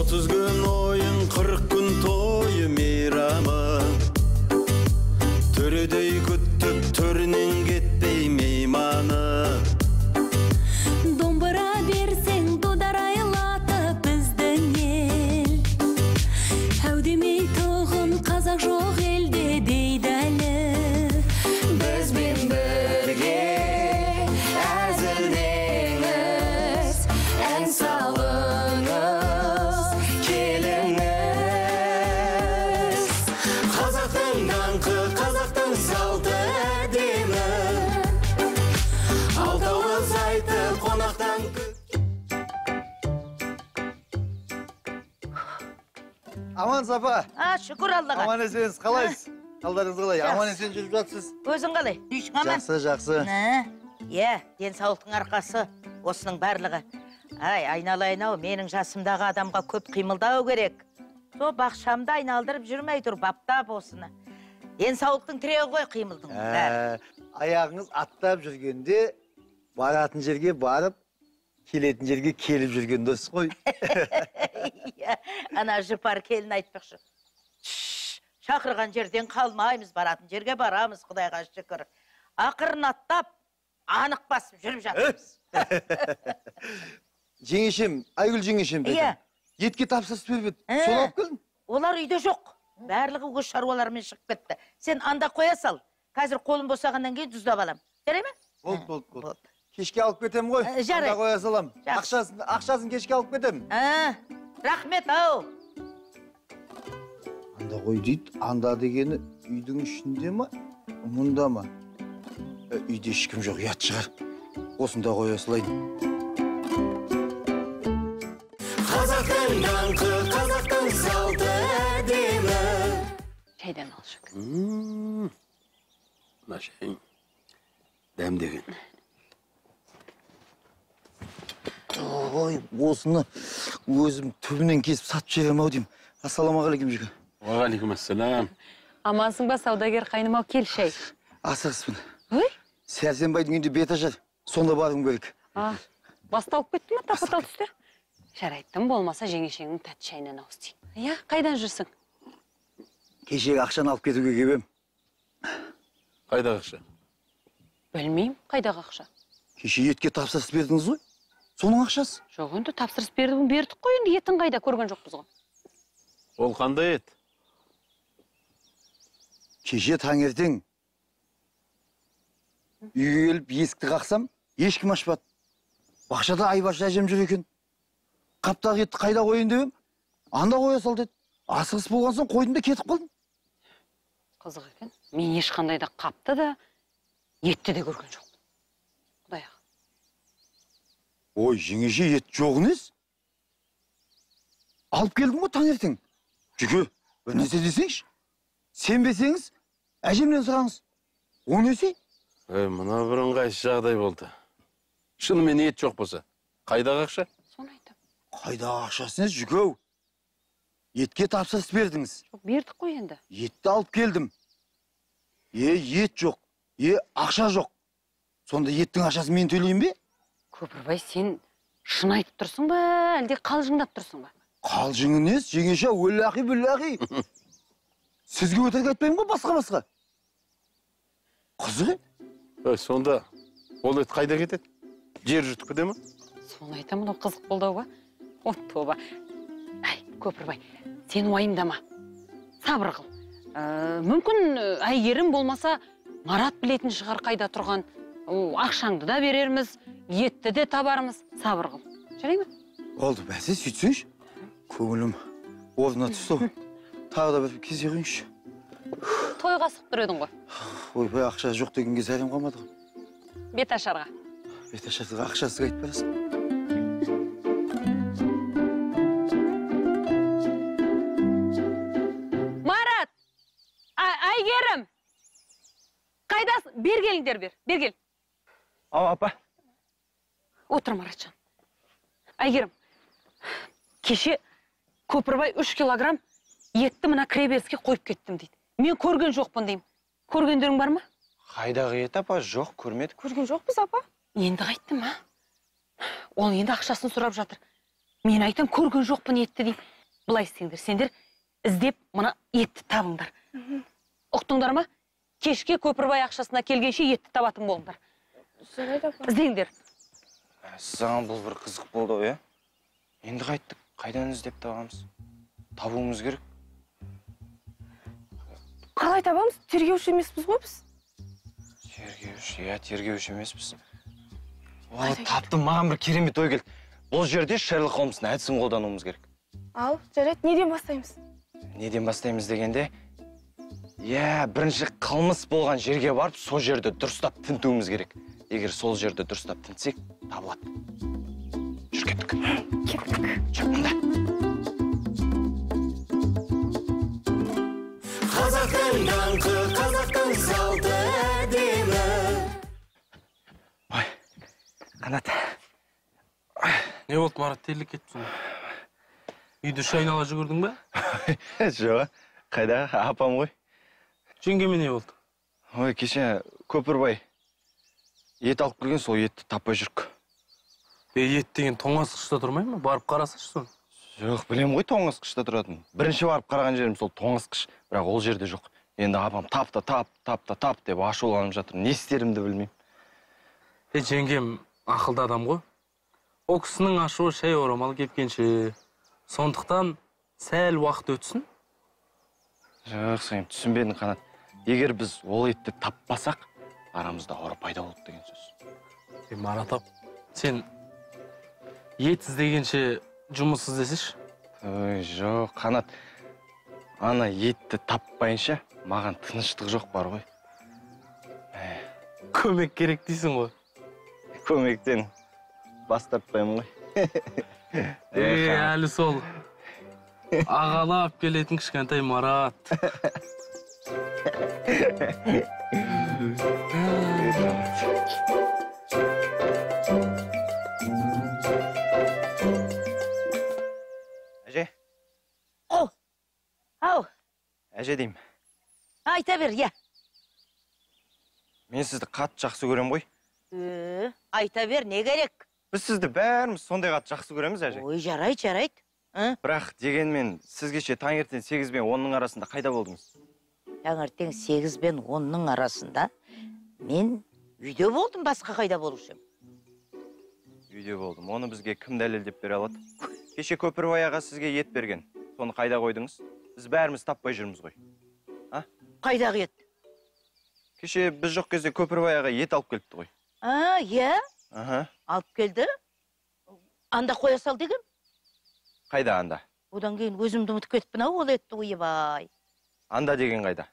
30 gün oyun, 40 gün toyu meyramı. Töredey küttük, törünün gitpey meymanı. Dombura bersen dudar aylatıp bizden el. Әудемей тұғын қазақ жоқ елде дейдәлі. Бізбен бірге әзілдеңіз, ән салыңыз, келіңіз. Қазақтың даңқы, қазақтың салты әдемі. Алтауыз айты қонақтан Aman Safa. Şükür Allah'a. Aman eseniz қалайсыз? Қалдарыңыз қалай? Аман есен жүріп жатсыз? Өзің қалай? Үйшің аман? Жақсы. Денсаулықтың арқасы, осының барлығы. Айналайын-ау, менің жасымдағы адамға көп қимылдау керек. Со бақшамды айналдырып жүрмей тұр, баптап осыны. Денсаулықтың тірегі ғой қимылдың. Аяғыңыз аттап жүргенде, баратын жерге барып, келетін жерге келіп жүрген дос қой. Ана жыпар келін айтпақшы. Шақырған жерден қалмаймыз, баратын жерге барамыз, Құдайға шүкір. Ақырын аттап, анық басып жүріп жатырмыз. Жеңешем, Айгүл жеңешем дедім. Етке тапсырыс беріп еді. Соны алып келдің? Олар үйде жоқ. Барлығы өз шаруаларымен шығып кетті. Сен анда қоя сал. Қазір қолым босағаннан кейін жүздап алам. Жарай ма? Болды. Кешке алып кетем ғой. Жарай. Анда қоя салам. Ақшасын кешке алып кетем. Рахмет, ау. Анда қой дейді, анда дегені үйдің ішінде ма, мұнда ма? Үйде ешкім жоқ, ұят шығар. Осында қоя салайын. Қазақтың даңқы, қазақтың салты әдемі. Шайдан ал шүк. Мына шайың дәмдеген. Ой, осыны өзім түбінен кесіп сатып жіберем-ау деймін. Ассаламағалейкум жеке. Уағалейкум ассалам. Амансың ба, саудагер қайным-ау, кел шай. Асығыспын. Ой? Сәрсенбайдың үйінде бет ашар. Сонда барым керек. Басталып кетті ма, тапа-тал түсті? Жарайттым, болмаса жеңешеңнің тәтті шайынан ауыстайын. Қайдан жүрсің? Кешегі ақшаны алып кетуге кебем. Қайдағы ақша? Білмеймін, қайдағы ақша. Кеше етке тапсырыс бердіңіз ғой? Соның ақшасы? Жоқ, енді тапсырыс бердік қой, енді етін қайда көрген жоқпыз ғой. Ол қандай ет? Кеше таңертең үйге келіп есікті қақсам, ешкім ашпады. Бақшада Айбаш әжем жүр екен. Қаптағы етті қайда қойын деп ем, анда қоя сал деді. Асығыс болған соң қойдым да кетіп қалдым. Қызық екен. Мен ешқандай да қапты да, етті де көрген жоқ. Құдайға. Ой, жеңеше ет жоқ емес. Алып келдің ғой таңертең. Жүке, бір нәрсе десеңші. Сенбесеңіз, әжемнен сұраңыз. О несі? Мына бір ыңғайсыз жағдай болды. Шынымен ет жоқ болса, қайдағы ақша? Соны айтам. Қайдағы ақшасыңыз, жүке? Етке тапсырыс бердіңіз. Жоқ, бердік қой енді. Етті алып келдім. Ет жоқ, ақша жоқ. Сонда еттің ақшасын мен төлейін бе? Көпірбай, сен шын айтып тұрсың ба, әлде қалжыңдап тұрсың ба? Қалжыңыныз, жеңеше, өлләқи. Сізге өтірік айтпаймын ғой, басқа. Қызы? Сонда ол ет қайда кетеді? Жер жұтып кете ме? Соны айтамын, ол қызық болды ба? О, тоба. Көпірбай, сен уайымдама. Сабыр қыл. Мүмкін әйгерім болмаса, Марат білетін шығар қайда тұрған. Ақшаңды да берерміз, етті де табармыз. Сабыр қыл. Жарай ма? Болды, бәсе, сөйтсеңші. Көңілім орнына түсті. Тағы да бір кесе қойыңшы. Тойға сұқтыр едің ғой. Ойбай, ақша жоқ дегенге зәрем қалмады ғой. Бет ашарға. Бет ашарға ақшасыз айтып барасың. Марат! Айгерім! Қайдасың? Бер келіңдер, бер кел. Ау, апа. Отыр, Маратжан. Айгерім, кеше Көпірбай 3 килограмм етті мына кіреберіске қойып кеттім дейді. Мен көрген жоқпын деймін. Көргендерің бар ма? Қайдағы ет, апа? Жоқ, көрмедік. Көрген жоқпыз, апа. Енді қайттым, Ол енді ақшасын сұрап жатыр. Мен айтам, көрген жоқпын етті деймін. былай істеңдер, сендер іздеп мына етті табыңдар. Ұқтыңдар ма? Кешке Көпірбай ақшасына келгенше етті табатын болыңдар. Жарайды апа. Іздеңдер. Саған бұл бір қызық болды ғой, Енді қайттық, қайдан іздеп табамыз? Табуымыз керек. Қалай табамыз? Тергеуші емеспіз ғой біз. Тергеуші емеспіз. Таптым, маған бір керемет ой келді. Бұл жерде Шерлок Холмстың әдісін қолдануымыз керек. Ал, жарайды, неден бастаймыз? Неден бастаймыз дегенде, бірінші қылмыс болған жерге барып, сол жерді дұрыстап тінтуіміз керек. Егер сол жерді дұрыстап тінтсек, табылады. Жүр кеттік. Жүр мұнда. Қазақтың даңқы, қазақтың салты әдемі. Ой, Қанат. Не болды, Марат, терлік кетіпсің? Үйді шайнала жүгірдің бе? Жоқ, қайда? Апам ғой. Жеңгеме не болды? Ой, кеше Көпірбай ет алып келген, сол етті таппай жүрік. Ет деген тоңазытқышта тұрмай ма? Барып қарасашы соны. Жоқ, білем ғой тоңазытқышта тұратын. Бірінші барып қараған жерім сол тоңазытқыш, бірақ ол жерде жоқ. Енді апам тап деп ашуланып жатыр. Не істерімді білмеймін. Жеңгем ақылды адам ғой. Ол кісінің ашуы шай орамал кепкенше. Сондықтан сәл уақыт өтсін. Жоқ, сен түсінбедің, Қанат. Егер біз ол етті таппасақ, арамызда ұры пайда болды деген сөз. Марат ап, сен ет іздегенше жұмыс іздесеш? Ой, жоқ, Қанат. Ана етті таппайынша маған тыныштық жоқ бар ғой. Көмек керек дейсің ғой. Көмектен бас тартпаймын ғой. Әлі сол ағалап келетін кішкентай Марат. Әже? Ау, Әже деймін. айта бер, Мен сізді қатты жақсы көрем ғой. Айта бер, не керек? Біз сізді бәріміз сондай қатты жақсы көреміз, әже. Ой, жарайды. Бірақ дегенмен сіз кеше таңертең 8 бен 10-ның арасында қайда болдыңыз? Таңертең 8 бен 10-ның арасында мен үйде болдым, басқа қайда болушым. Үйде болдым. Оны бізге кім дәлелдеп бере алады? Кеше Көпірбай аға сізге ет берген. Соны қайда қойдыңыз? Біз бәріміз таппай жүрміз ғой. Қайдағы ет? Кеше біз жоқ кезде Көпірбай аға ет алып келіпті ғой. Алып келді. Анда қоя сал дегем. Қайда анда? Одан кейін өзімді ұмытып кетіппін ау, ол етті ойбай. Анда деген қайда?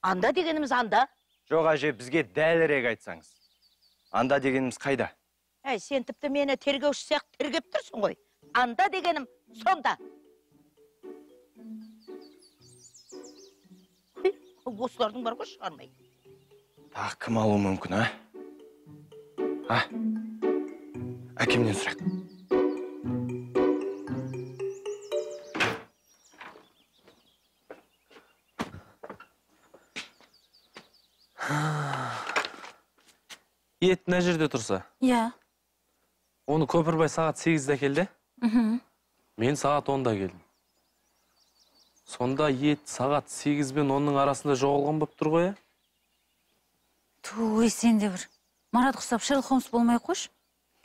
Анда дегеніміз анда. Жоқ, әже, бізге дәлірек айтсаңыз. Анда дегеніміз қайда? Сен тіпті мені тергеуші сияқты тергеп тұрсың ғой. Анда дегенім сонда. Осылардың бар ғой шығармай. Тағы кім алуы мүмкін, Әкемнен сұрақ. Ет мына жерде тұрса? Оны Көпірбай сағат 8-де келді? Мен сағат 10-да келдім. Сонда ет сағат 8 бен 10-ның арасында жоғалған болып тұр ғой, Той, сен де бір. Марат құсап Шерлок Холмс болмай қош.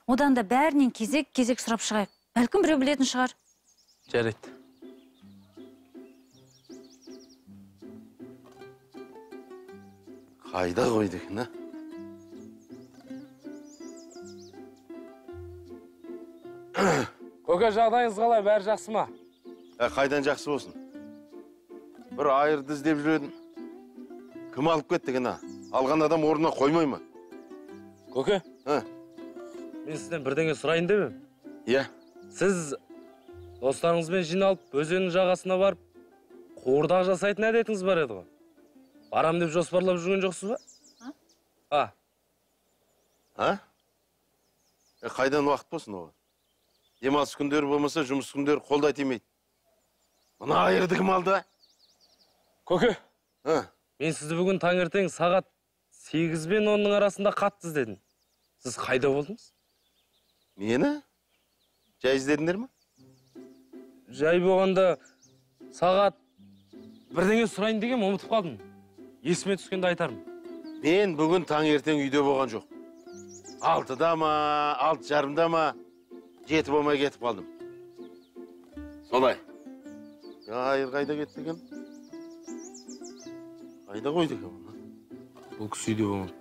Одан да бәрінен кезек сұрап шығайық. Бәлкім біреу білетін шығар. Жарайды. Қайда қойдық, Көке, жағдайыңыз қалай, бәрі жақсы ма? Қайдан жақсы болсын? Бір айырды іздеп жүретін. Кім алып кетті, Алған адам орнына қоймай ма? Көке? Мен сізден бірдеңе сұрайын деп Сіз достарыңызбен жиналып, өзеннің жағасына барып, қуырдақ жасайтын әдетіңіз бар еді ғой. Барам деп жоспарлап жүрген жоқсыз ба? Қайдан уақыт болсын оға? Демалыс күндері болмаса, жұмыс күндері қолдай тимейді. Мұна айырды кім алды? Көке, мен сізді бүгін таңертең сағат 8 бен 10-ның арасында қатты іздедім. Сіз қайда болдыңыз? Мені? Жай іздедіңдер ме? жай болғанда сағат бірдеңе сұрайын деген ұмытып қалдым. Есіме түскенде айтармын. Мен бүгін таңертең үйде болған жоқ. 6-да ма, 6:30-да ма, 7 болмай кетіп қалдым. Солай. Айыр қайда кетті екен? Қайда қойды екен оны? Бұл кісі үйде болмады.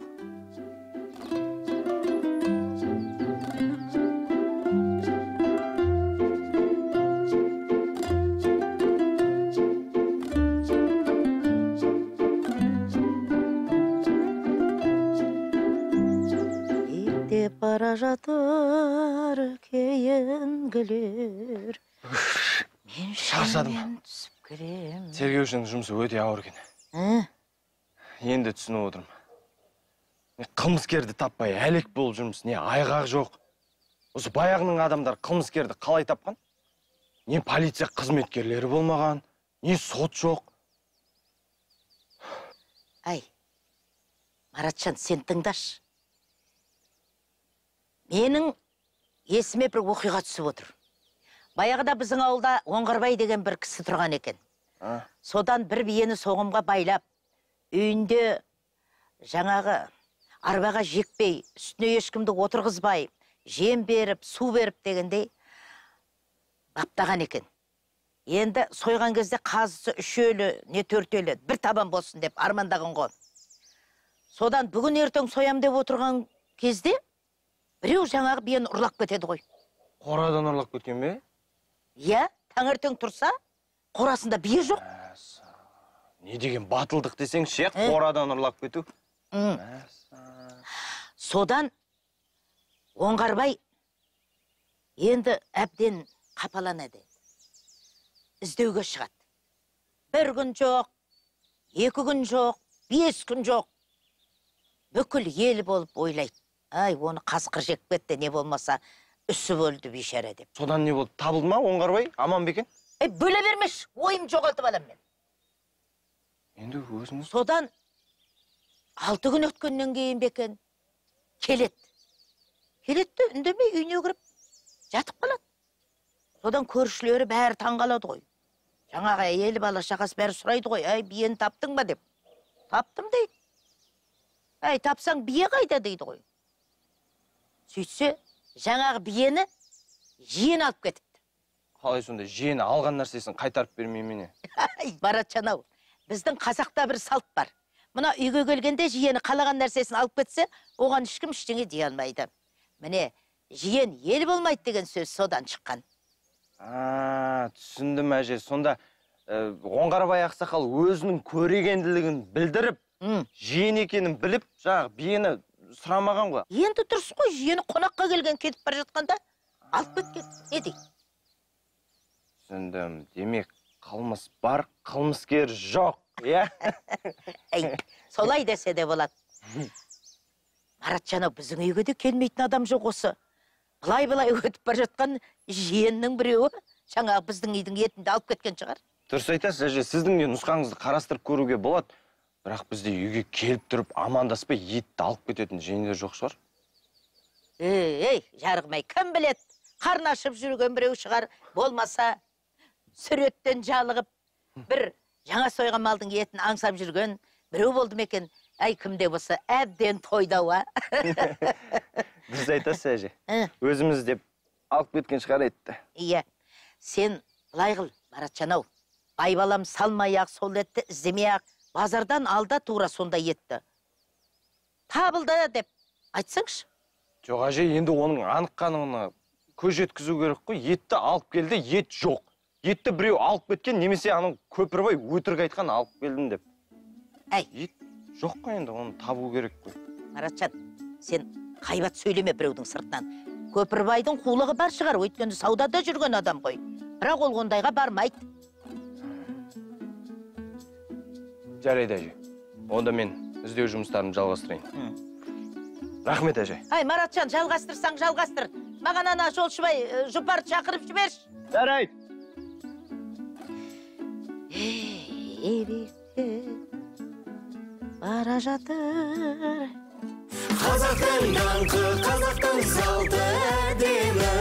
Бара жатыр кейінгілер. Мен шаршадым. Түсіп керем. Тергеушінің жұмысы өте ауыр екен. Енді түсініп отырмын. Қылмыскерді таппай әлек болып жүрміз. Не айғақ жоқ. Осы баяғының адамдар қылмыскерді қалай тапқан? Не полиция қызметкерлері болмаған, не сот жоқ. Ай, Маратжан, сен тыңдаш. Менің есіме бір оқиға түсіп отыр. Баяғыда біздің ауылда Оңғарбай деген бір кісі тұрған екен. Содан бір биені соғымға байлап, үйінде жаңағы арбаға жекпей, үстіне ешкімді отырғызбай, жем беріп, су беріп дегендей баптаған екен. Енді сойған кезде қазысы 3 өлі, не 4 өлі, бір табан болсын деп армандаған ғой. Содан бүгін ертең соям деп отырған кезде біреу жаңағы биені ұрлап кетеді ғой. Қорадан ұрлап кеткен бе? Иә, таңертең тұрса, қорасында бие жоқ. Не деген батылдық десең, ше, қорадан ұрлап кету. Содан Оңғарбай енді әбден қапаланады. Іздеуге шығады. 1 күн жоқ, 2 күн жоқ, 5 күн жоқ. Бүкіл ел болып ойлайды. Ай, оны қасқыр жеп кетті, не болмаса үсіп өлді бейшара деп. Содан не болды? Табылды ма Оңғарбай? Аман бекен? Бөле бермеш, ойым жоғалтып алам мен. Енді өзіңіз? Содан 6 күн өткеннен кейін бекен келеді. Келеді, үндемей үйіне кіріп жатып қалады. Содан көршілері бәрі таңғалады ғой. Жаңағы әйел бала шағасы бәрі сұрайды ғой, ай, биені таптың ба деп. Таптым дейді. Ай, тапсаң бие қайда дейді ғой. Сөйтсе, жаңағы биені жиен алып кетіпті. Қалай сонда жиені алған нәрсесін қайтарып бермей мені? Маратжан ау, біздің қазақта бір салт бар. Мына үйге келгенде жиені қалаған нәрсесін алып кетсе, оған ешкім ештеңе дей алмайды. Міне, жиен ел болмайды деген сөз содан шыққан. Түсіндім әже. Сонда Оңғарбай ақсақал өзінің көрегенділігін білдіріп, жиен екенін біліп, жаңағы биені сұрамаған ғой. Енді дұрыс қой, жиені қонаққа келген кетіп бара жатқанда алып кеткен. Не дейді? Түсіндім. Демек, қылмыс бар, қылмыскер жоқ, иә? Солай десе де болады. Маратжан ау, біздің үйге де келмейтін адам жоқ осы. Былай өтіп бара жатқан жиеннің біреуі жаңағы біздің үйдің етінде алып кеткен шығар. Дұрыс айтасыз әже, сіздің де нұсқаңызды қарастырып көруге болады. Бірақ бізде үйге келіп тұрып амандаспай етті алып кететін жиендер жоқ шығар. Ей, жарығым-ай, кім білет? Қарны ашып жүрген біреу шығар, болмаса сүреттен жалығып, бір жаңа сойған малдың етін аңсап жүрген біреу болды ма екен? Ай, кімде болса, әбден тойдауа. Дұрыс айтасыз әже. Өзіміз деп алып кеткен шығар етті. Иә, сен былай қыл, Маратжан ау, бай балам салмай-ақ, сол етті іздемей-ақ, базардан алда тура сонда етті. Табылды деп айтсаңшы. Жоқ әже, енді оның анық-қанығына көз жеткізу керек қой. Етті алып келді, ет жоқ. Етті біреу алып кеткен, немесе аның Көпірбай өтірік айтқан алып келдім деп. Ет жоқ қой, енді оны табу керек қой. Маратжан, сен қайбат сөйлеме біреудің сыртынан. Көпірбайдың қулығы бар шығар, өйткені саудада жүрген адам ғой. Бірақ ол ондайға бармайды. Жарайды әже. Онда мен іздеу жұмыстарымды жалғастырайын. Рахмет әже. Ай, Маратжан, жалғастырсаң жалғастыр. Маған ана жолшыбай жұпарды шақырып жіберші. Жарайды. Бара жатыр. Қазақтың даңқы, қазақтың салты әдемі.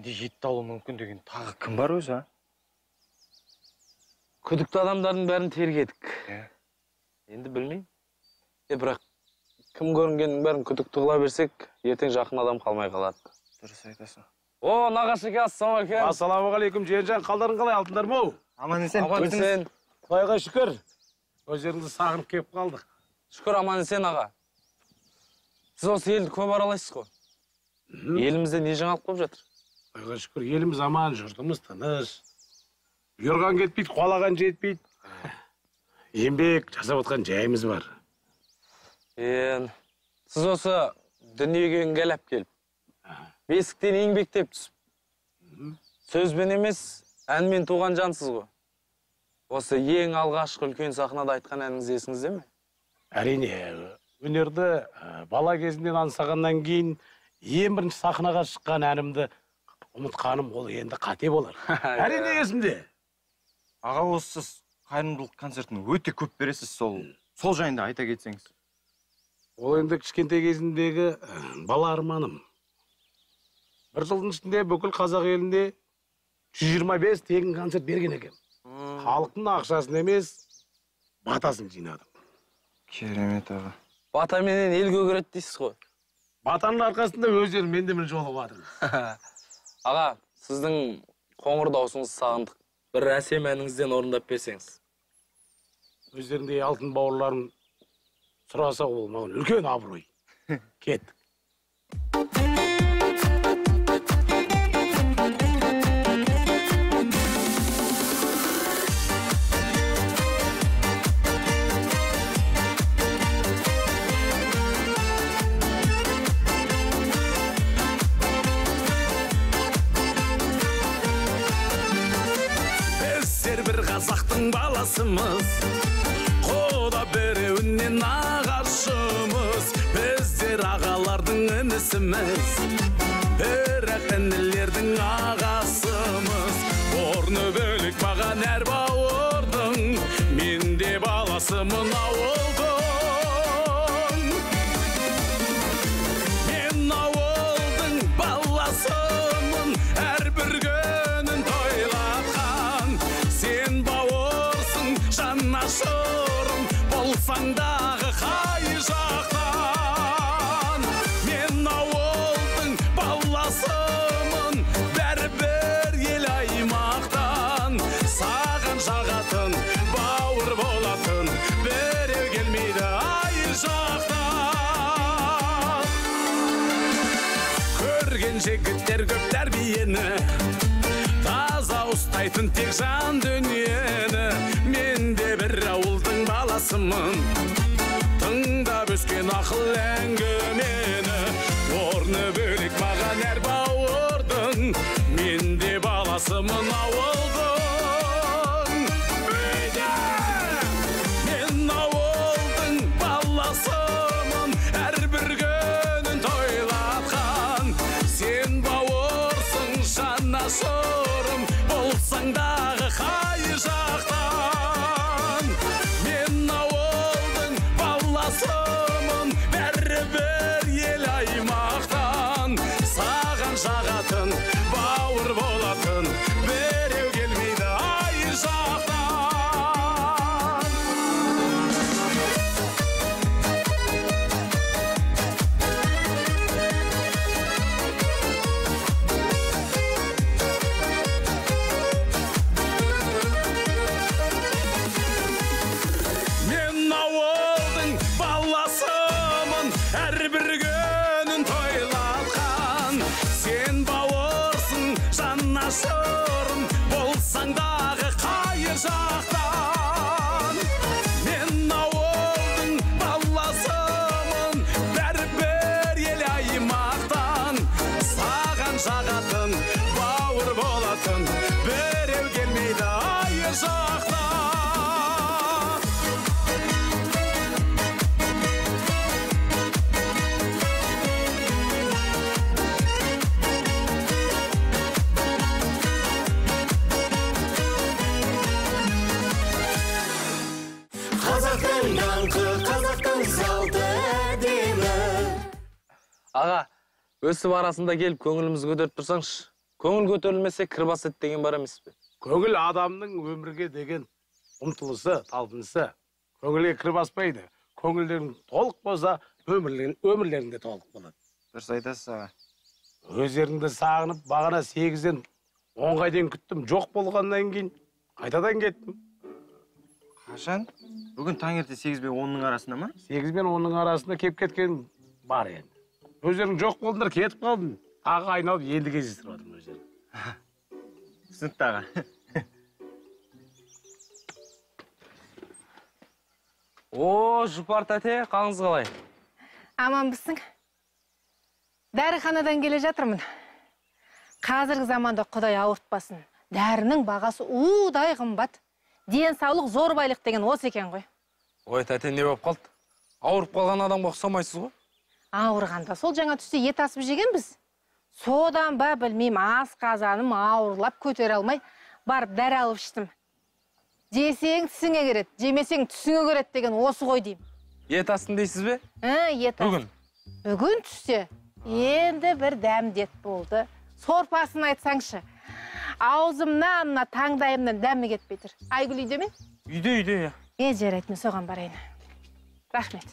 үйге жетті алуы мүмкін деген тағы кім бар өзі, а? Күдікті адамдардың бәрін тергедік. Енді білмеймін. Бірақ кім көрінгеннің бәрін күдікті қыла берсек, ертең жақын адам қалмай қалады. Дұрыс айтасың. О, нағашыке, ассалаумағалейкум. Ассалаумағалейкум, Жиенжан, қалдарың қалай, алтындар ма? Аман есен. Аман есен. Құдайға шүкір. Өздеріңізді сағынып келіп қалдық. Шүкір, аман есен аға. Сіз осы елді көп аралайсыз ғой. Елімізде не жаңалық болып жатыр? Құдайға шүкір, еліміз аман, жұртымыз тыныш. Бұйырған кетпейді, қуалаған жетпейді. Еңбек жасап отқан жайымыз бар. Сіз осы дүниеге іңгәлап келіп, бесіктен еңбектеп түсіп, сөзбен емес, әнмен туған жансыз ғой. Осы ең алғашқы үлкен сахнада айтқан әніңіз есіңізде ме? Әрине, өнерді бала кезімнен аңсағаннан кейін ең бірінші сахнаға шыққан әнімді ұмытқаным ол енді қате болар. Әрине есімде. Аға, осы сіз қайырымдылық концертін өте көп бересіз, сол жайында айта кетсеңіз. Ол енді кішкентай кезіндегі бала арманым. Бір жылдың ішінде бүкіл қазақ елінде 125 тегін концерт берген екен. Халықтың ақшасын емес, батасын жинадым. Керемет аға. Батаменен ел көгереді дейсіз ғой. Батаның арқасында өздерім мен де бір жолы бардым. Аға, сіздің қоңыр даусыңызды сағындық. Бір әсем әніңізден орындап берсеңіз. Өздеріңдей алтын бауырларым сұраса ол маған үлкен абырой. Кеттік. Біздер бір қазақтың баласымыз, құда біреуінен ағашымыз. Біздер ағалардың інісіміз, бірақ інілердің ағасымыз. Орны бөлек маған әр бауырдың, мен де баласымын ауылдың. Мен ауылдың баласымын, әрбір күнін тойлатқан. Сен бауырсың, жанашырым, болсаң дағы қай жақтан. Мен ауылдың баласымын, бәрібір ел аймақтан. Саған жағатын, бауыр болатын, біреу келмейді ай жақтан. Көрген жігіттер көп тәрбиені, таза ұстайтын тек жан дүниені. Мен де бір ауылдың баласымын, тыңдап өскен ақыл әңгімені. Орны бөлек маған әр бауырдың, мен де баласымын ауылдың. Мен ауылдың баласымын, әрбір күнін тойлатқан. Сен бауырсың, жанашырым, болсаң дағы қай жақтан. Мен ауылдың баласымын, бәрібір ел аймақтан. Саған жағатын, бауыр болатын, біреу келмейді ай жақтан. Мен ауылдың баласымын, әрбір күнін тойлатқан. Сен бауырсың, жанашырым, болсаң дағы қай жақтан. Мен ауылдың баласымын, бәрібір ел аймақтан. Саған жағатын, бауыр болатын, біреу келмейді ай жақтан. Қазақтың даңқы, қазақтың салты әдемі. Аға, өсіп арасында келіп көңілімізді көтеріп тұрсаңшы. көңіл көтерілмесе кір басады деген бар емес пе? Көңіл адамның өмірге деген ұмтылысы, талпынысы. Көңілге кір баспайды. Көңілдерің толық болса, өмірлерің де толық болады. Дұрыс айтасыз аға. Өздеріңді сағынып, бағана 8-ден 10-ға дейін күттім. Жоқ болғаннан кейін қайтадан кеттім. Қашан? Бүгін таңерте 8 бен 10-ның арасында ма? 8 мен 10-ның арасында кеп кеткен бар енді. Өздерің жоқ болдыңдар, кетіп қалдым. Тағы айналып енді кездестіріп жатырмын өздерін. Түсінікті аға. О, Жұпар тәте, қалыңыз қалай? Аманбысың? Дәріханадан келе жатырмын. Қазіргі заманда Құдай ауыртпасын. Дәрінің бағасы удай қымбат. Денсаулық зор байлық деген осы екен ғой. Ой, тәте, не болып қалды? Ауырып қалған адамға ұқсамайсыз ғой? Ауырғанда сол жаңа түсте ет асып жегенбіз. Содан ба білмеймін, ас қазаным ауырлап көтере алмай, барып дәрі алып іштім. Жесең түсіңе кереді, жемесең түсіңе кереді деген осы ғой деймін. Ет астын дейсіз бе? Ет астын. Бүгін? Бүгін түсте. Енді бір дәмдет болды. Сорпасын айтсаңшы. Аузымнан, таңдайымнан дәмі кетпей тұр. Айгүл үйде ме? Үйде. Жарайды, мен соған барайын. Рахмет.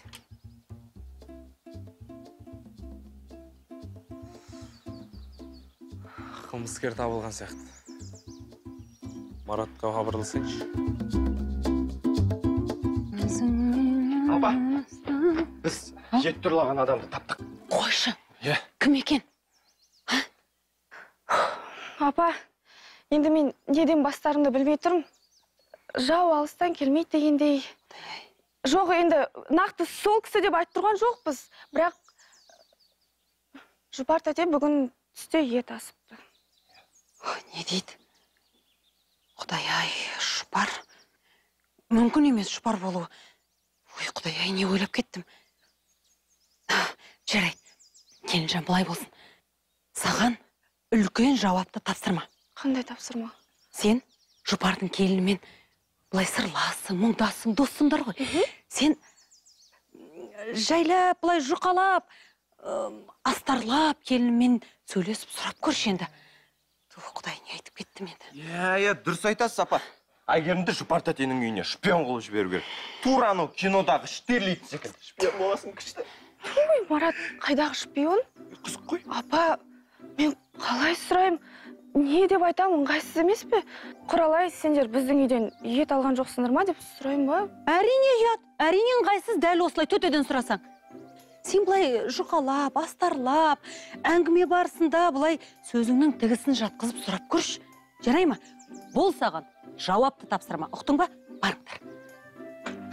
Қылмыскер табылған сияқты. Маратқа хабарласайыншы. Апа, біз жет тұрлаған адамды таптық. Қойшы. Кім екен? Апа, енді мен неден бастарымды білмей тұрмын. Жау алыстан келмейді дегендей. Жоқ, енді нақты сол кісі деп айтып тұрған жоқпыз. Бірақ Жұпар тәте бүгін түсте ет асыпты. Не дейді? Құдай-ай, Жұпар. Мүмкін емес Жұпар болуы. Ой, Құдай-ай, не ойлап кеттім. Жарайды, келінжан былай болсын. Саған үлкен жауапты тапсырма. Қандай тапсырма? Сен Жұпардың келінімен былай сырласың, мұңдасың, доссыңдар ғой. Сен жайлап, былай жұқалап, астарлап келінімен сөйлесіп сұрап көрші енді. Құдай, не айтып кеттім енді? Дұрыс айтасыз, апа. Әйгерімді Жұпар тәтенің үйіне шпион қылып жіберу керек. Тура анау кинодағы Штирлиц секілді. Шпион боласың күшті. Ой, Марат, қайдағы шпион? Қызық қой. Апа, мен қалай сұрайым? Не деп айтам, ыңғайсыз емес пе? Құралай, сендер біздің үйден ет алған жоқсыңдар ма деп сұрайым ба? Әрине ұят, әрине ыңғайсыз, дәл осылай төтеден сұрасаң. Сен былай жұқалап, астарлап, әңгіме барысында былай сөзіңнің тігісін жатқызып сұрап көрші. Жарай ма? Бол саған жауапты тапсырма. Ұқтың ба? Барыңдар.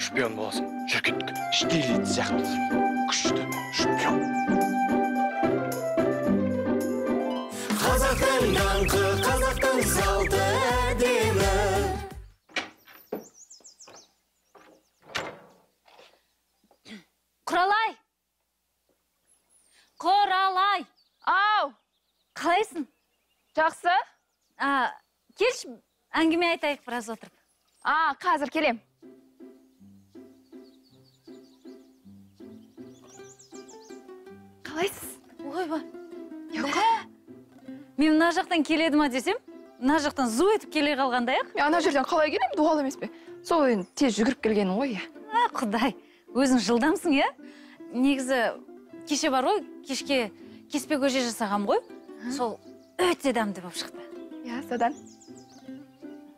Шпион боласың. Жүр кеттік. Штирлиц сияқты. Күшті шпион. Қазақтың даңқы, қазақтың салты әдемі. Құралай! Құралай! Ау! Қалайсың? Жақсы? Келші, әңгіме айтайық біраз отырып. Қазір келем. Қалайсыз? Ойбай. Мен мына жақтан келеді ма десем, мына жақтан зу етіп келе қалғандай ақ. Ана жерден қалай келем? Дуал емес пе? Сол енді тез жүгіріп келгенің ғой. Құдай, өзің жылдамсың, е? Негізі, кеше бар ғой, кешке кеспе көже жасағам ғой. Сол өте дәмді болып шықты. Содан?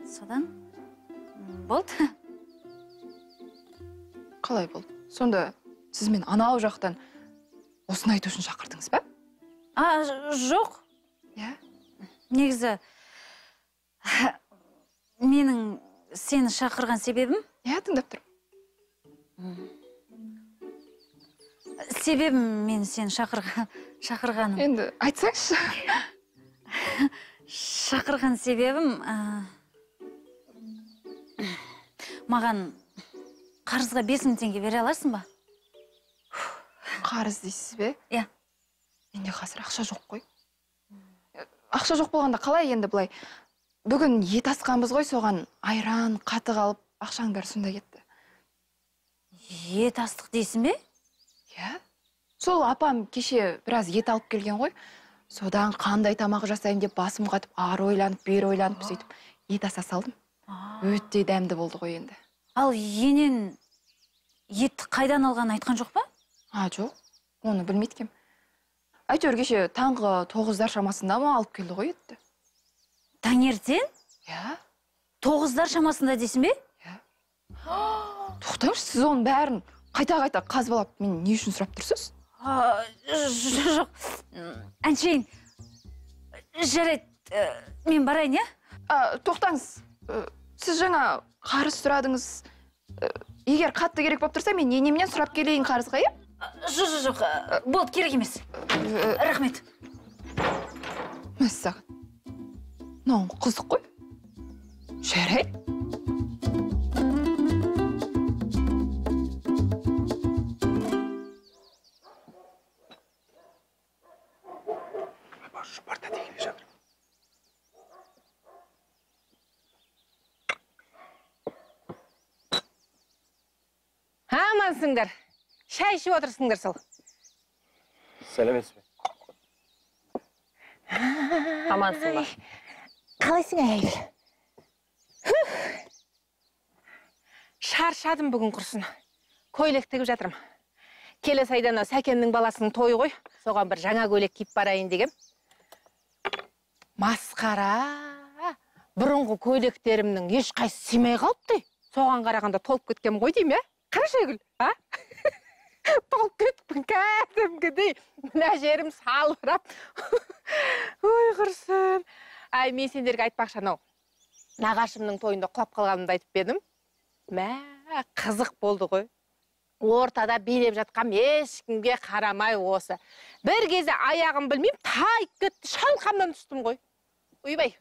Содан? Болды. Қалай болды? Сонда сіз мен анау жақтан осыны айту үшін шақырдыңыз ба? Жоқ. Негізі, менің сені шақырған себебім? Тыңдап тұрмын. Себебім мен сені шақырғаным. Енді айтсаңшы. Шақырған себебім, маған қарызға 5000 теңге бере аларсың ба? Қарыз дейсіз бе? Иә. Менде қазір ақша жоқ қой. Ақша жоқ болғанда қалай енді бұлай? Бүгін ет асқанбыз ғой, соған айран, қатық алып, ақшаң бәрі сонда кетті. Ет астық дейсің бе? Иә. Сол апам кеше біраз ет алып келген ғой. Содан қандай тамақ жасайын деп басым қатып, ары ойланып, бері ойланып, сөйтіп ет аса салдым. Өте дәмді болды ғой енді. Ал енен етті қайдан алған айтқан жоқ па? Жоқ, оны білмейді кем. Әйтеуір кеше таңғы 9-дар шамасында ма алып келді ғой етті. Таңертең? Иә. 9-дар шамасында дейсің бе? Тоқтаңыз, сіз оның бәрін қайта-қайта қазбалап, мен не үшін сұрап тұрсыз? Жоқ. Әншейін. Жарайды, мен барайын, иә? Тоқтаңыз. Сіз жаңа қарыз сұрадыңыз. Егер қатты керек болып тұрса, мен енемнен сұрап келейін қарызға, иә? Жоқ. Болды, керек емес. Рахмет. Мәссаған. Мынауың қызық қой. Жарайды. Жұпарда келе жатыр. Амансыңдар. Шай ішіп отырсыңдар сол. Сәлеметсіз бе? Амансың ба? Қалайсың әйел? Шаршадым бүгін құрсын. Көйлек тігіп жатырмын. Келесі айдан Сәкеннің баласының тойы ғой. Соған бір жаңа көйлек киіп барайын дегем. Масқара. Бұрынғы көйлектерімнің ешқайсы симай қалыпты. Соған қарағанда толып кеткем ғой деймін, ә? Қарашы Айгүл, а? Толып кетіппін кәдімгідей. Мына жерім салбырап. Ой, құрсын. Ай, мен сендерге айтпақшы анау. Нағашымның тойында құлап қалғанымды айтып едім. Мә, қызық болды ғой. Ортада билеп жатқам ешкімге қарамай осы. Бір кезде аяғым білмеймін, тайып кетті, шалқамнан түстім ғой. Ойбай.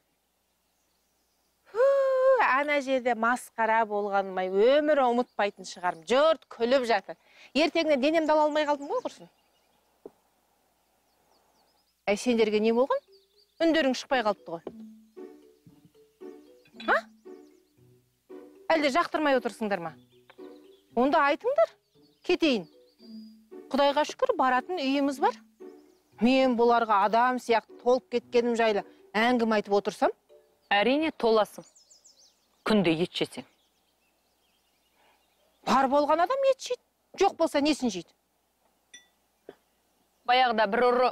Ана жерде масқара болғанымай өмірі ұмытпайтын шығарым. Жұрт күліп жатыр. Ертеңіне денемді ала алмай қалдым ғой құрсын. Әй, сендерге не болған? Үндерің шықпай қалыпты ғой. Ха? Әлде жақтырмай отырсыңдар ма? Онда айтыңдар. Кетейін. Құдайға шүкір, баратын үйіміз бар. Мен бұларға адам сияқты толып кеткенім жайлы әңгіме айтып отырсам? Әрине толасың. Күнде ет жесең. Бар болған адам ет жейді. Жоқ болса несін жейді? Баяғыда бір ұры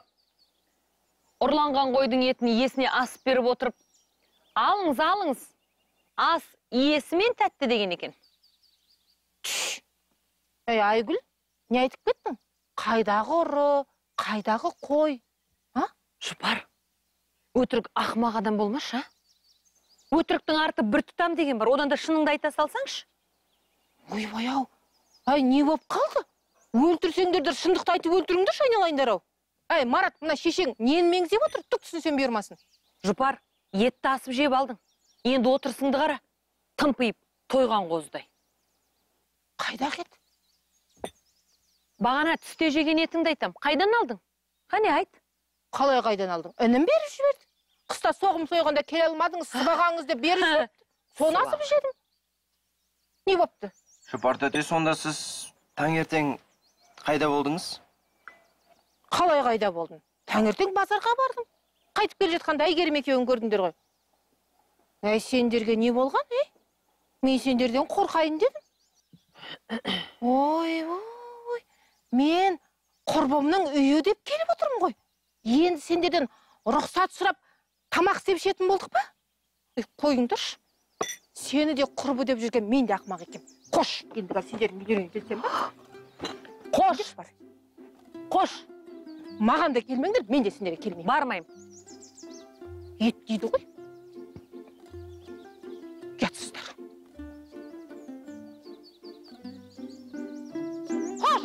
ұрланған қойдың етін иесіне асып беріп отырып, алыңыз. Ас иесімен тәтті деген екен. Әй, Айгүл, не айтып кеттің? Қайдағы ұры, қайдағы қой? Жұпар, өтірік ақымақ адам болмашы, өтіріктің арты бір тұтам деген бар, одан да шыныңды айта салсаңшы. Ойбай-ау, ай, не болып қалды? Өлтірсеңдердер, шындықты айтып өлтіріңдерші, айналайындар-ау. Ай, Марат, мына шешең нені меңзеп отыр? Түк түсінсем бермасын. Жұпар, етті асып жеп алдың. Енді отырсыңды қара, тымпиып, тойған қоздай. Қайда ет? Бағана түсте жеген етіңді айтам. Қайдан алдың? Қане айт. Қалай қайдан алдың? Інім беріп жіберді. Қыста соғым сойғанда келе алмадыңыз, сыбағаңыз деп беріп жіберді. Соны асып жедім. Не бопты? Жұпар тәте, сонда сіз таңертең қайда болдыңыз? Қалай қайда болдың? Таңертең базарға бардым. Қайтып келе жатқанда Әйгерім екеуін көрдіңдер ғой. Әй, сендерге не болған, Мен сендерден қорқайын дедім. Ой, мен құрбымның үйі деп келіп отырмын ғой. Енді сендерден рұқсат сұрап, тамақ істеп ішетін болдық па? Қойыңдаршы. Сені де құрбы деп жүрген мен де ақымақ екем. Қош, енді сендердің үйлеріңе келсем ба? Қош. Қош. Маған да келмеңдер, мен де сендерге келмеймін. Бармайым. Ет дейді ғой. Кетсіздер. Қош!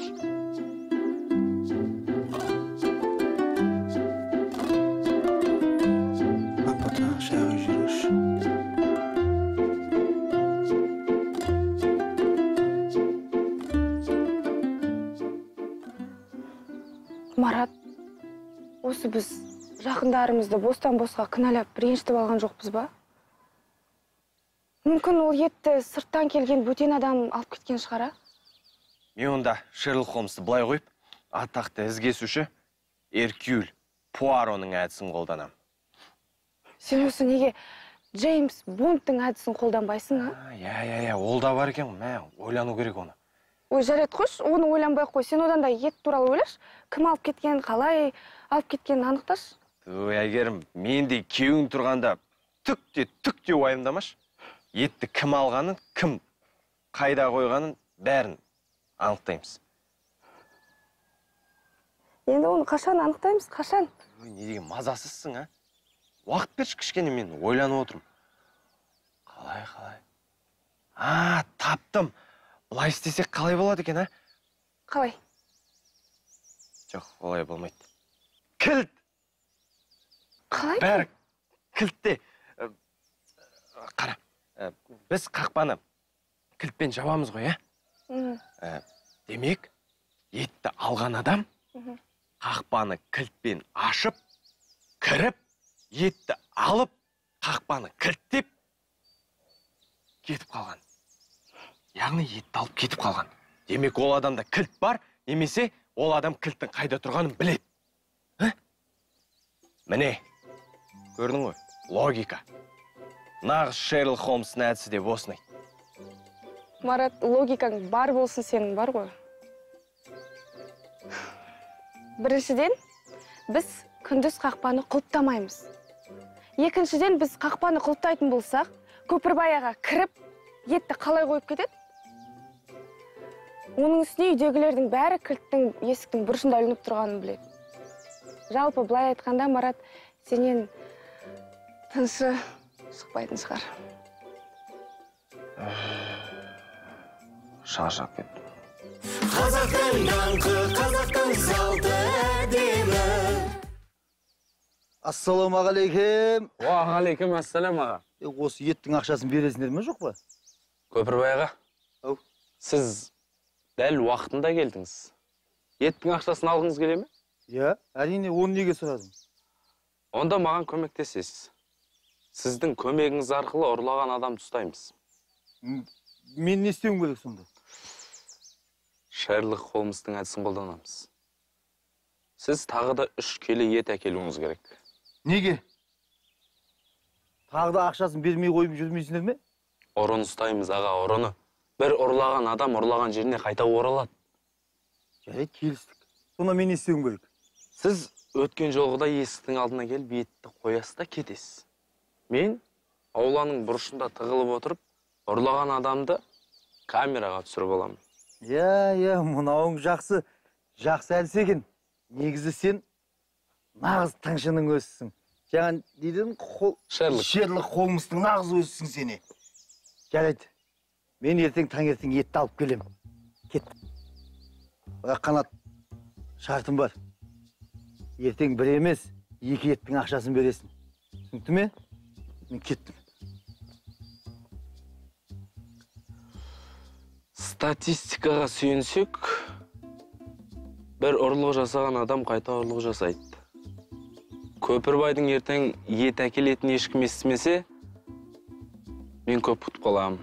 Апата, шайға жүріңізші. Марат, осы біз жақындарымызды бостан-босқа кінәлап ренжітіп алған жоқпыз ба? Мүмкін ол етті сырттан келген бөтен адам алып кеткен шығара? Мен онда Шерлок Холмсты былай қойып, атақты ізкесуші Эркюль Пуароның әдісін қолданам. Сен осы неге Джеймс Бондтың әдісін қолданбайсың, а? Я, ол да бар екен, ойлану керек оны. Ой, жарайды қош, оны ойланбай қой. Сен одан да ет туралы ойлаш. Кім алып кеткенін, қалай алып кеткенін анықташ. Ой, әйгерім, мен де кеуің тұрғанда түк те уайымдамаш. Етті кім алғанын, кім қайда қойғанын бәрін анықтаймыз. Енді оны қашан анықтаймыз, қашан? Ой, не деген мазасызсың, а? Уақыт берші кішкене, мен ойланып отырмын. Қалай? Таптым. Бұлай істесек қалай болады екен, а? Қалай? Жоқ, олай болмайды. Кілт! Қалай? Бәрі кілтте. Қара, біз қақпаны кілтпен жабамыз ғой, а? Демек, етті алған адам қақпаны кілтпен ашып, кіріп, етті алып, қақпаны кілттеп, кетіп қалған. Яғни етті алып кетіп қалған. Демек, ол адамда кілт бар, немесе ол адам кілттің қайда тұрғанын біледі. Міне, көрдің ғой, логика. Нағыз Шерлок Холмстың әдісі деп осыны. Марат, логикаң бар болсын, сенің бар ғой. Біріншіден, біз күндіз қақпаны құлыптамаймыз. Екіншіден, біз қақпаны құлыптайтын болсақ, көпірбаяға кіріп, етті қалай қойып кетеді? Оның үстіне үйдегілердің бәрі кілттің есіктің бұрышында ілініп тұрғанын біледі. Жалпы былай айтқанда, Марат, сенен тынышы шықпайтын шығар. Шаршап кеттім. Қазақтың даңқы, қазақтың салты әдемі. Ассалаумағалейкем. Уағалейкем ассалам аға. Осы еттің ақшасын бересіңдер ме, жоқ па? Көпірбай аға. Ау. Сіз дәл уақытында келдіңіз. Еттің ақшасын алғыңыз келе ме? Я, әрине, оны неге сұрадым? Онда маған көмектесесіз. Сіздің көмегіңіз арқылы ұрлаған адам ұстаймыз. Мен не істеуім керек сонда? Шерлок Холмстың әдісін қолданамыз. Сіз тағы да 3 келі ет әкелуіңіз керек. Неге? Тағы да ақшасын бермей қойып жүрмейсіңдер ме? Ұрын ұстаймыз аға, ұрыны. Бір ұрлаған адам ұрлаған жеріне қайта оралады. Жарайды, келістік. Сонда мен не істеуім керек? Сіз өткен жолғыда есіктің алдына келіп етті қоясыз да кетесіз. Мен ауланың бұрышында тығылып отырып, ұрлаған адамды камераға түсіріп аламын. Я, мынауың жақсы әдіс екен. Негізі сен нағыз тыңшының өзісің. Жаңа дедің, Шерлок Холмстың нағыз өзісің сені. Жарайды, мен ертең таңертең етті алып келем. Кет. Бірақ Қанат, шартым бар. Ертең бір емес, 2 еттің ақшасын бересің. Түсінікті ме? Мен кеттім. Статистикаға сүйенсек, бір ұрлық жасаған адам қайта ұрлық жасайды. Көпірбайдың ертең ет әкелетін ешкім естімесе, мен көп ұтып қаламын.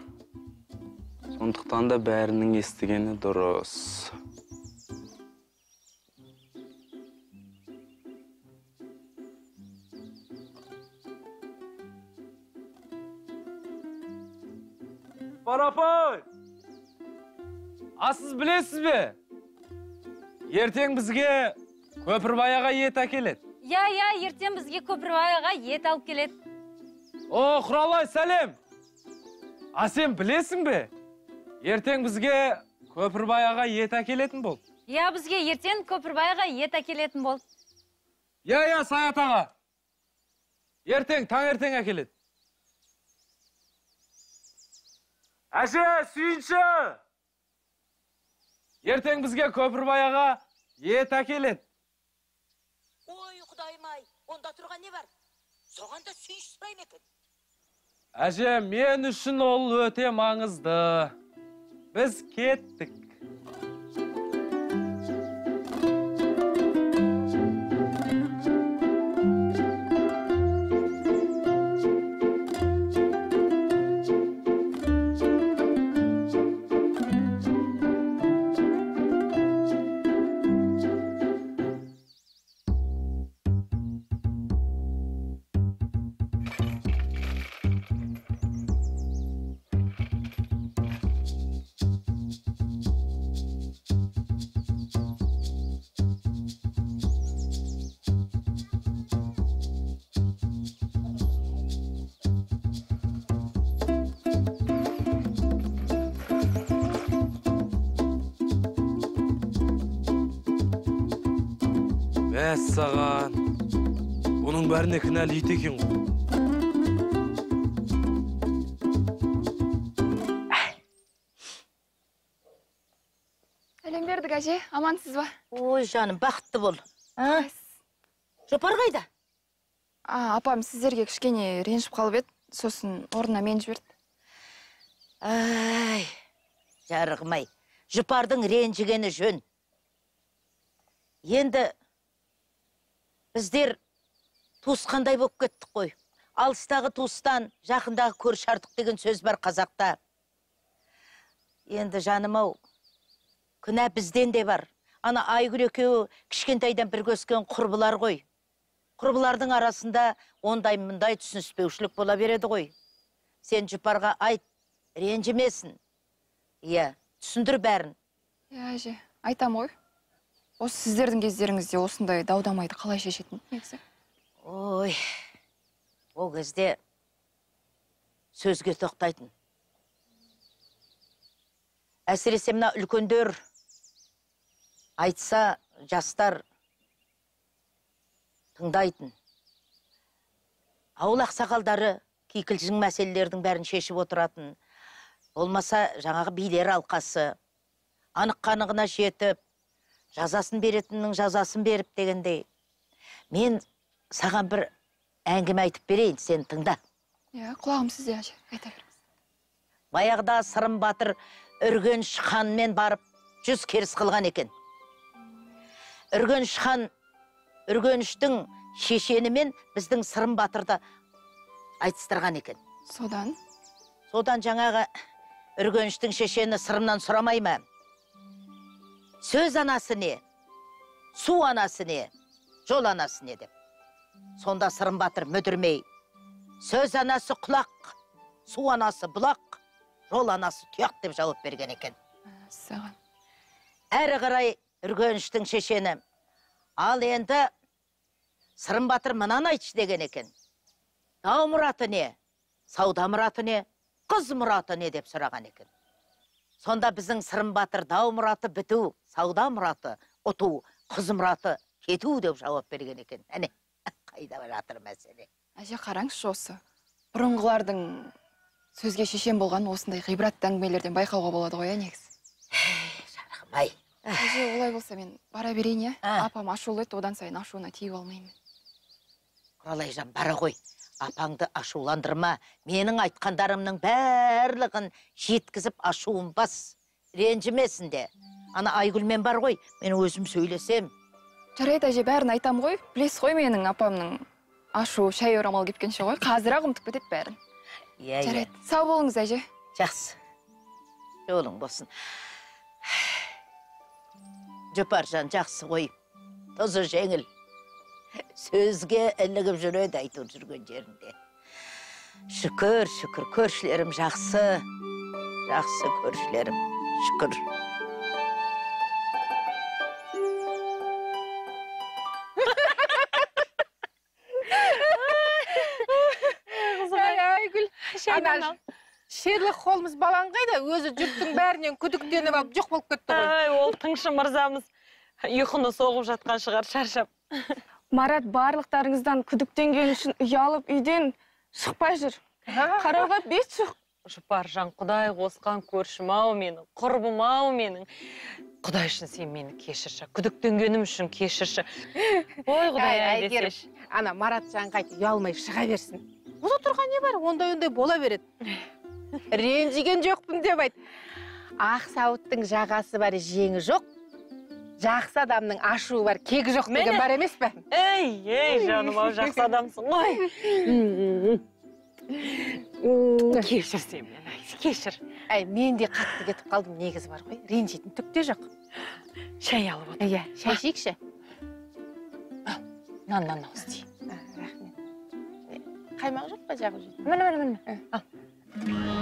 Сондықтан да бәрінің естігені дұрыс. Парапой! Сіз білесіз бе? Ертең бізге Көпірбаяға ет әкеледі. Я, ертең бізге Көпірбаяға ет алып келеді. О, Құралай, сәлем! Сен білесің бе? Ертең бізге Көпірбаяға ет әкелетін бол. Я, бізге ертең Көпірбаяға ет әкелетін бол. Я, Саят аға. Ертең, таңертең әкеледі. Әже, сүйінші! Ертең бізге Көпірбаяға ет әкеледі. Ой, Құдайым-ай, онда тұрған не бар? Соған да сүйіш сұрайын екен. Әже, мен үшін ол өте маңызды. Біз кеттік. Мәссаған. Оның бәріне кінәлі ит екен ғой. Сәлем бердік, әже. Амансыз ба? Ой, жаным, бақытты бол. Жопар қайда? Апам сіздерге кішкене ренжіп қалып еді, сосын орнына мен жіберді. Ай, жарығым-ай, жұпардың ренжігені жөн. Енді біздер туысқандай болып кеттік қой. Алыстағы туыстан, жақындағы көрші артық деген сөз бар қазақта. Енді жаным-ау, күнә бізден де бар. Ана Айгүл екеуі кішкентайдан бірге өскен құрбылар ғой. Құрбылардың арасында ондай-мұндай түсініспеушілік бола береді ғой. Сен жұпарға айт, ренжімесін. Иә, түсіндір бәрін. Иә, әже, айтам ғой. Осы сіздердің кездеріңізде осындай даудамайды қалай шешетін? Ой, ол кезде сөзге тоқтайтын. Әсіресе мына үлкендер айтса, жастар тыңдайтын. Ауыл ақсақалдары кикілжің мәселелердің бәрін шешіп отыратын. Болмаса жаңағы билер алқасы анық-қанығына жетіп, жазасын беретіннің жазасын беріп дегендей. Мен саған бір әңгіме айтып берейін, сен тыңда. Иә, құлағым сізде, әже, айта беріңіз. Баяғыда Сырым батыр Үргеніш ханмен барып, 100 керіс қылған екен. Үргеніш хан Үргеніштің шешенімен біздің Сырым батырды айтыстырған екен. Содан? Содан жаңағы Үргеніштің шешені Сырымнан сұрамай ма? Сөз анасы не? Су анасы не? Жол анасы не деп. Сонда Сырым батыр мүдірмей. Сөз анасы құлақ, су анасы бұлақ, жол анасы тұяқ деп жауап берген екен. Саған. Әрі қарай Үргеніштің шешені. Ал енді Сырым батыр мынаны айтшы деген екен. Дау мұраты не? Сауда мұраты не? Қыз мұраты не деп сұраған екен. Сонда біздің Сырым батыр дау мұраты біту, сауда мұраты ұту, қыз мұраты кету деп жауап берген екен. Әне, қайда жатыр мәселе. Әже, қараңызшы осы. Бұрынғылардың сөзге шешен болған осындай ғибратты әңгімелерден байқауға болады ғой, негізі. Жарығым-ай. Әже, олай болса мен бара берейін, иә? Апам ашулы еді, одан сайын ашуына тиіп алмаймын. Құралай жан, бара ғой. Апаңды ашуландырма. Менің айтқандарымның бәрлігін жеткізіп ашуын бас. Ренжімесін де. Ана Айгүлмен бар ғой, мен өзім сөйлесем. Жарайды, әже, бәрін айтам ғой. Білесіз ғой менің апамның ашу шай орамал кепкенше ғой. Қазір-ақ ұмытып кетеді бәрін. Жарайды, сау болыңыз, әже. Жақсы. Жолың болсын. Жұпар жан, жақсы ғой. Тұзы жеңіл. Сөзге ілігіп жүреді айтып жүрген жерінде. Шүкір, шүкір, көршілерім жақсы. Жақсы көршілерім, шүкір. Айгүл, Шерлок Холмс балаң қайда? Өзі жұрттың бәрінен күдіктеніп алып жоқ болып кетті ғой. Ол тыңшы мырзамыз ұйқыны соғып жатқан шығар, шаршап. Марат барлықтарыңыздан күдіктенген үшін ұялып үйден шықпай жүр. Қарауға бет шық. Жұпар жан, Құдай қосқан көршім-ау менің, құрбым-ау менің. Құдай үшін сен мені кешірші, күдіктенгенім үшін кешірші. Ой, Құдай ай десеш. Ана Марат жан қайты ұялмай шыға берсін. Ода тұрған не бар? Ондай бола береді. Ренжіген жоқпын деп айт. Ақ сауыттың жағасы бар, жеңі жоқ. Жақсы адамның ашуы бар, кегі жоқ деген бар емес пе? Ей, жаным, ау жақсы адамсың ғой. Кешір сен мені, кешір. Мен де қатты кетіп қалдым, негізі бар ғой. Ренжитін түк те жоқ. Шай алып отыр. Иә, шай ішейікші. Нан істей. Рахмет. Қаймақ жоқ па жағы жүрді? Міне.